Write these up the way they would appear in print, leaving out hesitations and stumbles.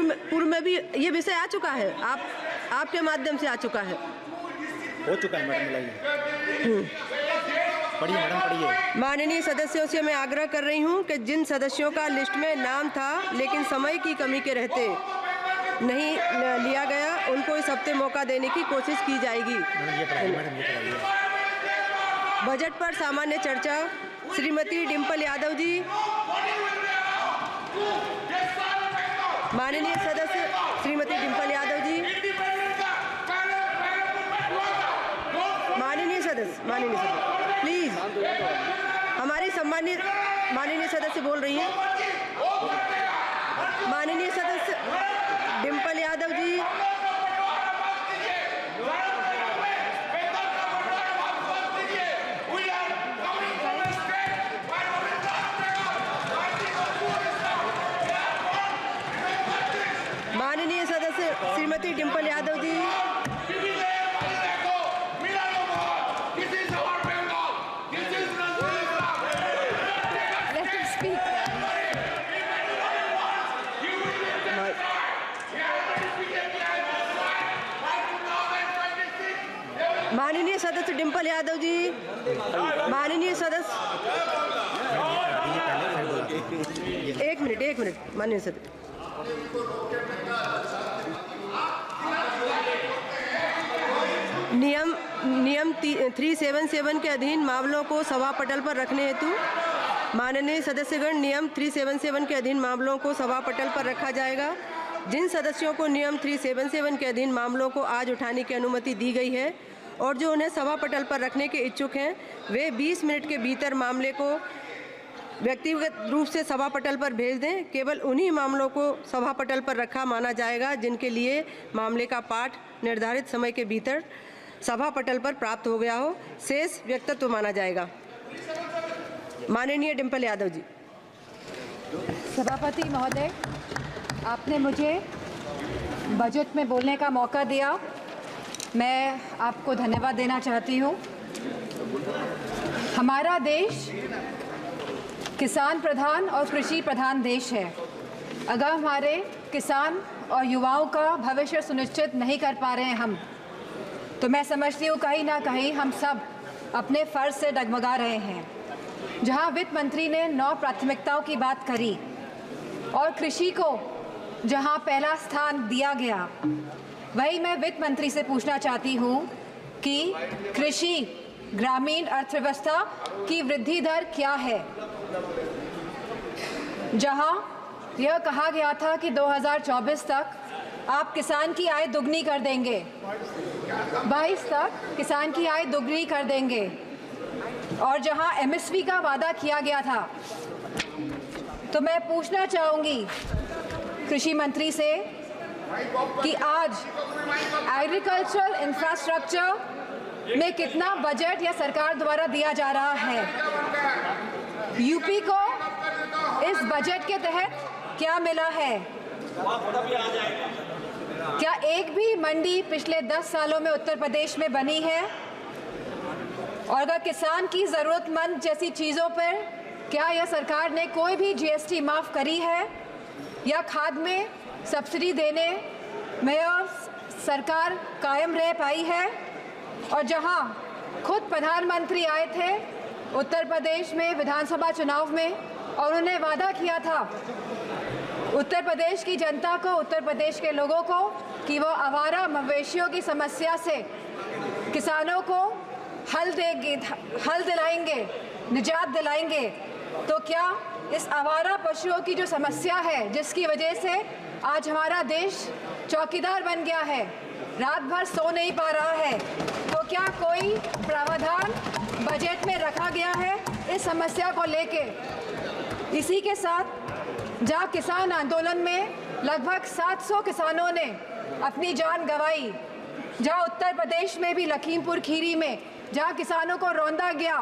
पूर्व में भी ये विषय आ चुका है, आपके माध्यम से आ चुका है। हो चुका है मैडम, लाइए पढ़िए मैडम, पढ़िए। माननीय सदस्यों से मैं आग्रह कर रही हूं कि जिन सदस्यों का लिस्ट में नाम था लेकिन समय की कमी के रहते नहीं लिया गया, उनको इस हफ्ते मौका देने की कोशिश की जाएगी। बजट पर सामान्य चर्चा, श्रीमती डिम्पल यादव जी। माननीय सदस्य श्रीमती डिम्पल यादव जी। माननीय सदस्य प्लीज, हमारी सम्मानित माननीय सदस्य बोल रही हैं। माननीय सदस्य डिम्पल यादव जी। माननीय सदस्य श्रीमती डिम्पल यादव जी। माननीय सदस्य डिम्पल यादव जी। माननीय सदस्य एक मिनट माननीय सदस्य। नियम 377 के अधीन मामलों को सभा पटल पर रखने हेतु माननीय सदस्यगण, नियम 377 के अधीन मामलों को सभा पटल पर रखा जाएगा। जिन सदस्यों को नियम 377 के अधीन मामलों को आज उठाने की अनुमति दी गई है और जो उन्हें सभा पटल पर रखने के इच्छुक हैं, वे 20 मिनट के भीतर मामले को व्यक्तिगत रूप से सभा पटल पर भेज दें। केवल उन्हीं मामलों को सभा पटल पर रखा माना जाएगा जिनके लिए मामले का पाठ निर्धारित समय के भीतर सभा पटल पर प्राप्त हो गया हो, शेष व्यक्तित्व माना जाएगा। माननीय डिम्पल यादव जी। सभापति महोदय, आपने मुझे बजट में बोलने का मौका दिया, मैं आपको धन्यवाद देना चाहती हूँ। हमारा देश किसान प्रधान और कृषि प्रधान देश है। अगर हमारे किसान और युवाओं का भविष्य सुनिश्चित नहीं कर पा रहे हैं हम, तो मैं समझती हूँ कहीं ना कहीं हम सब अपने फ़र्ज से डगमगा रहे हैं। जहाँ वित्त मंत्री ने 9 प्राथमिकताओं की बात करी और कृषि को जहाँ पहला स्थान दिया गया, वही मैं वित्त मंत्री से पूछना चाहती हूँ कि कृषि ग्रामीण अर्थव्यवस्था की वृद्धि दर क्या है। जहाँ यह कहा गया था कि 2024 तक आप किसान की आय दुगनी कर देंगे, 22 तक किसान की आय दुगनी कर देंगे, और जहाँ एमएसपी का वादा किया गया था, तो मैं पूछना चाहूँगी कृषि मंत्री से कि आज एग्रीकल्चरल इंफ्रास्ट्रक्चर में कितना बजट या सरकार द्वारा दिया जा रहा है। यूपी को इस बजट के तहत क्या मिला है? क्या एक भी मंडी पिछले 10 सालों में उत्तर प्रदेश में बनी है? और अगर किसान की ज़रूरतमंद जैसी चीज़ों पर क्या यह सरकार ने कोई भी जीएसटी माफ़ करी है या खाद में सब्सिडी देने में और सरकार कायम रह पाई है? और जहां खुद प्रधानमंत्री आए थे उत्तर प्रदेश में विधानसभा चुनाव में और उन्होंने वादा किया था उत्तर प्रदेश की जनता को, उत्तर प्रदेश के लोगों को, कि वो आवारा मवेशियों की समस्या से किसानों को हल दिलाएंगे, निजात दिलाएंगे, तो क्या इस आवारा पशुओं की जो समस्या है जिसकी वजह से आज हमारा देश चौकीदार बन गया है, रात भर सो नहीं पा रहा है, तो क्या कोई प्रावधान बजट में रखा गया है इस समस्या को लेके? इसी के साथ जहाँ किसान आंदोलन में लगभग 700 किसानों ने अपनी जान गंवाई, जहाँ उत्तर प्रदेश में भी लखीमपुर खीरी में जहाँ किसानों को रौंदा गया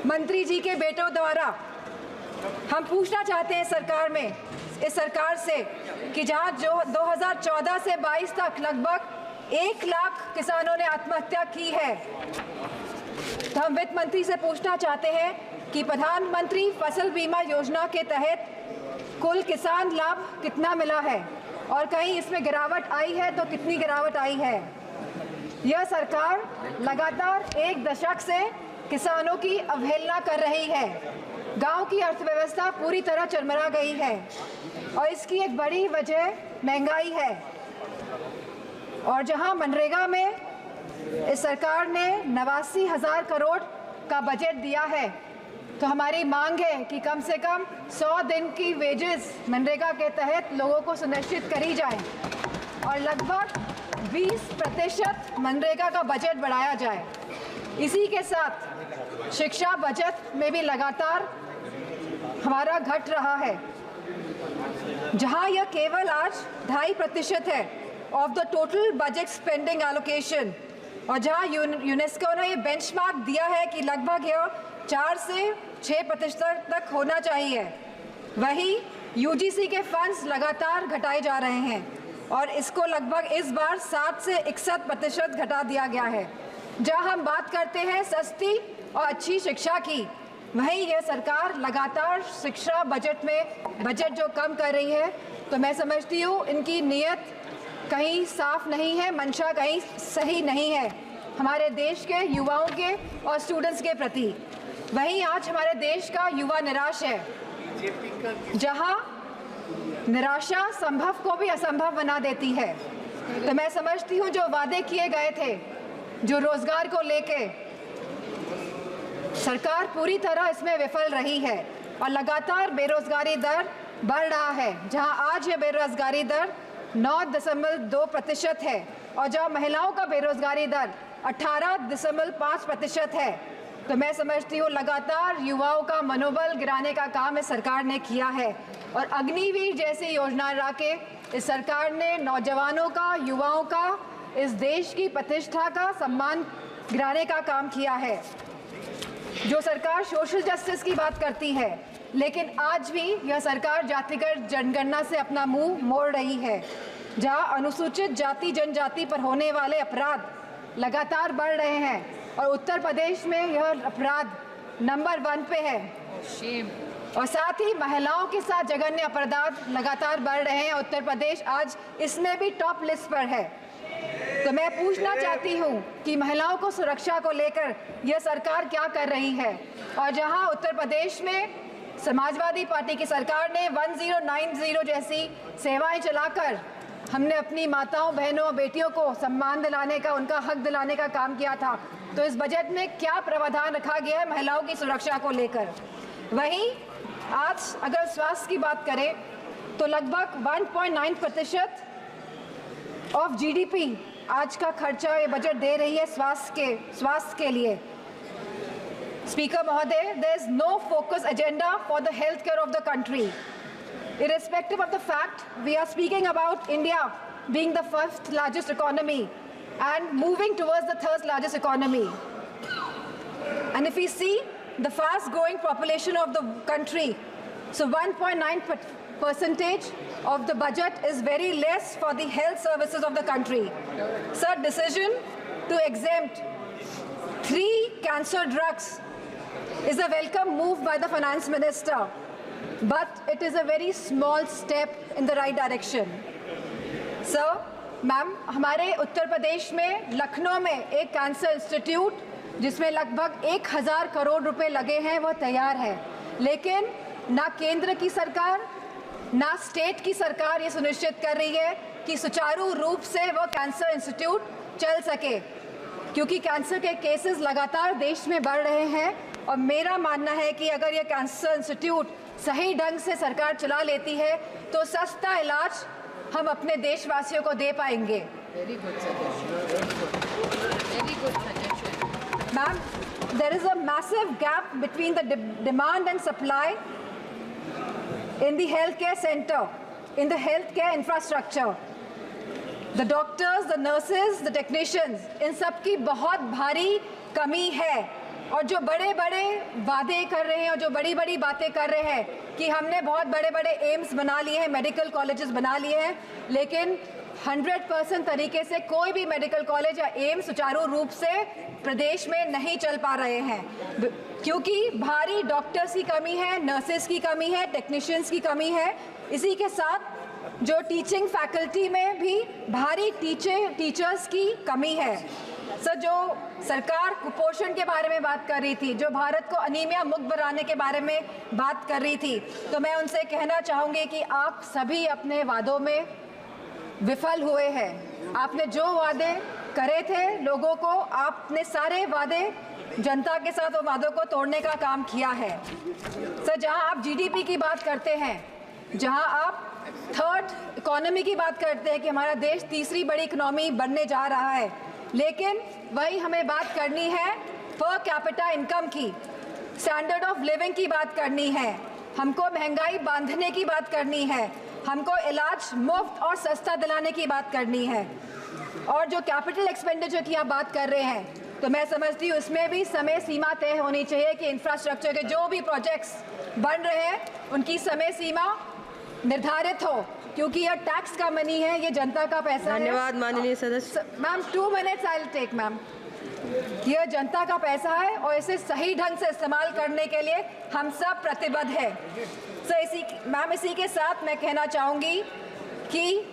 मंत्री जी के बेटों द्वारा, हम पूछना चाहते हैं इस सरकार से कि जहाँ जो 2014 से 22 तक लगभग 1 लाख किसानों ने आत्महत्या की है, तो हम वित्त मंत्री से पूछना चाहते हैं कि प्रधानमंत्री फसल बीमा योजना के तहत कुल किसान लाभ कितना मिला है? और कहीं इसमें गिरावट आई है तो कितनी गिरावट आई है। यह सरकार लगातार 1 दशक से किसानों की अवहेलना कर रही है। गांव की अर्थव्यवस्था पूरी तरह चरमरा गई है और इसकी एक बड़ी वजह महंगाई है। और जहां मनरेगा में इस सरकार ने 89,000 करोड़ का बजट दिया है, तो हमारी मांग है कि कम से कम 100 दिन की वेजेस मनरेगा के तहत लोगों को सुनिश्चित करी जाए और लगभग 20% मनरेगा का बजट बढ़ाया जाए। इसी के साथ शिक्षा बजट में भी लगातार हमारा घट रहा है, जहां यह केवल आज 2.5% है of the total budget spending allocation, और जहां यूनेस्को ने ये बेंचमार्क दिया है कि लगभग यह 4 से 6% तक होना चाहिए, वही यूजीसी के फंड्स लगातार घटाए जा रहे हैं और इसको लगभग इस बार 7 से 61% घटा दिया गया है। जहां हम बात करते हैं सस्ती और अच्छी शिक्षा की, वहीं यह सरकार लगातार शिक्षा बजट में बजट जो कम कर रही है, तो मैं समझती हूँ इनकी नीयत कहीं साफ नहीं है, मंशा कहीं सही नहीं है हमारे देश के युवाओं के और स्टूडेंट्स के प्रति। वहीं आज हमारे देश का युवा निराश है, जहां निराशा संभव को भी असंभव बना देती है। तो मैं समझती हूँ जो वादे किए गए थे, जो रोजगार को लेके, सरकार पूरी तरह इसमें विफल रही है और लगातार बेरोजगारी दर बढ़ रहा है। जहां आज ये बेरोजगारी दर 9.2% है और जहां महिलाओं का बेरोजगारी दर 18.5% है, तो मैं समझती हूँ लगातार युवाओं का मनोबल गिराने का काम इस सरकार ने किया है। और अग्निवीर जैसी योजना ला के इस सरकार ने नौजवानों का, युवाओं का, इस देश की प्रतिष्ठा का सम्मान गिराने का काम किया है। जो सरकार सोशल जस्टिस की बात करती है, लेकिन आज भी यह सरकार जातिगत जनगणना से अपना मुंह मोड़ रही है, जहां अनुसूचित जाति जनजाति पर होने वाले अपराध लगातार बढ़ रहे हैं और उत्तर प्रदेश में यह अपराध नंबर 1 पे है। और साथ ही महिलाओं के साथ जघन्य अपराध लगातार बढ़ रहे हैं। उत्तर प्रदेश आज इसमें भी टॉप लिस्ट पर है। तो मैं पूछना चाहती हूँ कि महिलाओं को सुरक्षा को लेकर यह सरकार क्या कर रही है। और जहां उत्तर प्रदेश में समाजवादी पार्टी की सरकार ने 1090 जैसी सेवाएं चलाकर हमने अपनी माताओं, बहनों, बेटियों को सम्मान दिलाने का, उनका हक दिलाने का काम किया था, तो इस बजट में क्या प्रावधान रखा गया है महिलाओं की सुरक्षा को लेकर। वहीं आज अगर स्वास्थ्य की बात करें तो लगभग 1.9% ऑफ जीडीपी आज का खर्चा ये बजट दे रही है स्वास्थ्य के लिए। Speaker Mahoday, there is no focus agenda for the healthcare of the country. Irrespective of the fact, we are speaking about India being the 1st largest economy and moving towards the 3rd largest economy. And if we see the fast growing population of the country, so 1.9% of the budget is very less for the health services of the country. So decision to exempt 3 cancer drugs is a welcome move by the finance minister, but it is a very small step in the right direction. Sir, ma'am, हमारे उत्तर प्रदेश में लखनऊ में एक cancer institute जिसमें लगभग 1000 करोड़ रुपए लगे हैं वो तैयार है, लेकिन ना केंद्र की सरकार ना स्टेट की सरकार ये सुनिश्चित कर रही है कि सुचारू रूप से वो कैंसर इंस्टीट्यूट चल सके, क्योंकि कैंसर के केसेस लगातार देश में बढ़ रहे हैं। और मेरा मानना है कि अगर ये कैंसर इंस्टीट्यूट सही ढंग से सरकार चला लेती है तो सस्ता इलाज हम अपने देशवासियों को दे पाएंगे। Very good suggestion. Very good suggestion. Ma'am, there is a massive gap between the demand and supply in the healthcare center, in the healthcare infrastructure. The doctors, the nurses, the technicians, इन सब की बहुत भारी कमी है। और जो बड़े बड़े वादे कर रहे हैं और जो बड़ी बड़ी बातें कर रहे हैं कि हमने बहुत बड़े बड़े एम्स बना लिए हैं, मेडिकल कॉलेजेस बना लिए हैं, लेकिन 100% तरीके से कोई भी मेडिकल कॉलेज या एम्स सुचारू रूप से प्रदेश में नहीं चल पा रहे हैं, क्योंकि भारी डॉक्टर्स की कमी है, नर्सेस की कमी है, टेक्नीशियंस की कमी है। इसी के साथ जो टीचिंग फैकल्टी में भी भारी टीचर्स की कमी है। सर, जो सरकार कुपोषण के बारे में बात कर रही थी, जो भारत को अनीमिया मुक्त बनाने के बारे में बात कर रही थी, तो मैं उनसे कहना चाहूँगी कि आप सभी अपने वादों में विफल हुए हैं। आपने जो वादे करे थे लोगों को, आपने सारे वादे जनता के साथ वो वादों को तोड़ने का काम किया है। सर, जहां आप जीडीपी की बात करते हैं, जहां आप थर्ड इकोनॉमी की बात करते हैं कि हमारा देश तीसरी बड़ी इकोनॉमी बनने जा रहा है, लेकिन वही हमें बात करनी है पर कैपिटा इनकम की, स्टैंडर्ड ऑफ लिविंग की बात करनी है, हमको महंगाई बांधने की बात करनी है, हमको इलाज मुफ्त और सस्ता दिलाने की बात करनी है। और जो कैपिटल एक्सपेंडिचर की आप बात कर रहे हैं, तो मैं समझती हूँ उसमें भी समय सीमा तय होनी चाहिए कि इंफ्रास्ट्रक्चर के जो भी प्रोजेक्ट्स बन रहे हैं उनकी समय सीमा निर्धारित हो, क्योंकि यह टैक्स का मनी है, ये जनता का पैसा है। धन्यवाद माननीय सदस्य। Ma'am 2 minutes I will take ma'am. यह जनता का पैसा है और इसे सही ढंग से इस्तेमाल करने के लिए हम सब प्रतिबद्ध हैं। सर, इसी के साथ मैं कहना चाहूँगी कि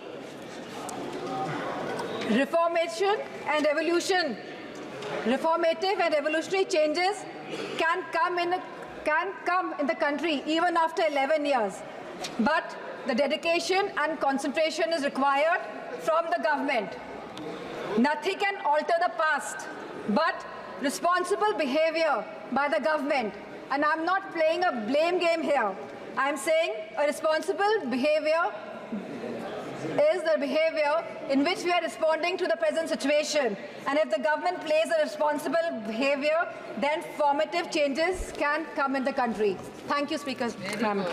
reformative and revolutionary changes can come in the country even after 11 years, but the dedication and concentration is required from the government. Nothing can alter the past but responsible behavior by the government, and I'm not playing a blame game here. I'm saying a responsible behavior is the behavior in which we are responding to the present situation, and if the government plays a responsible behavior, then formative changes can come in the country. Thank you, Speaker. Ma'am.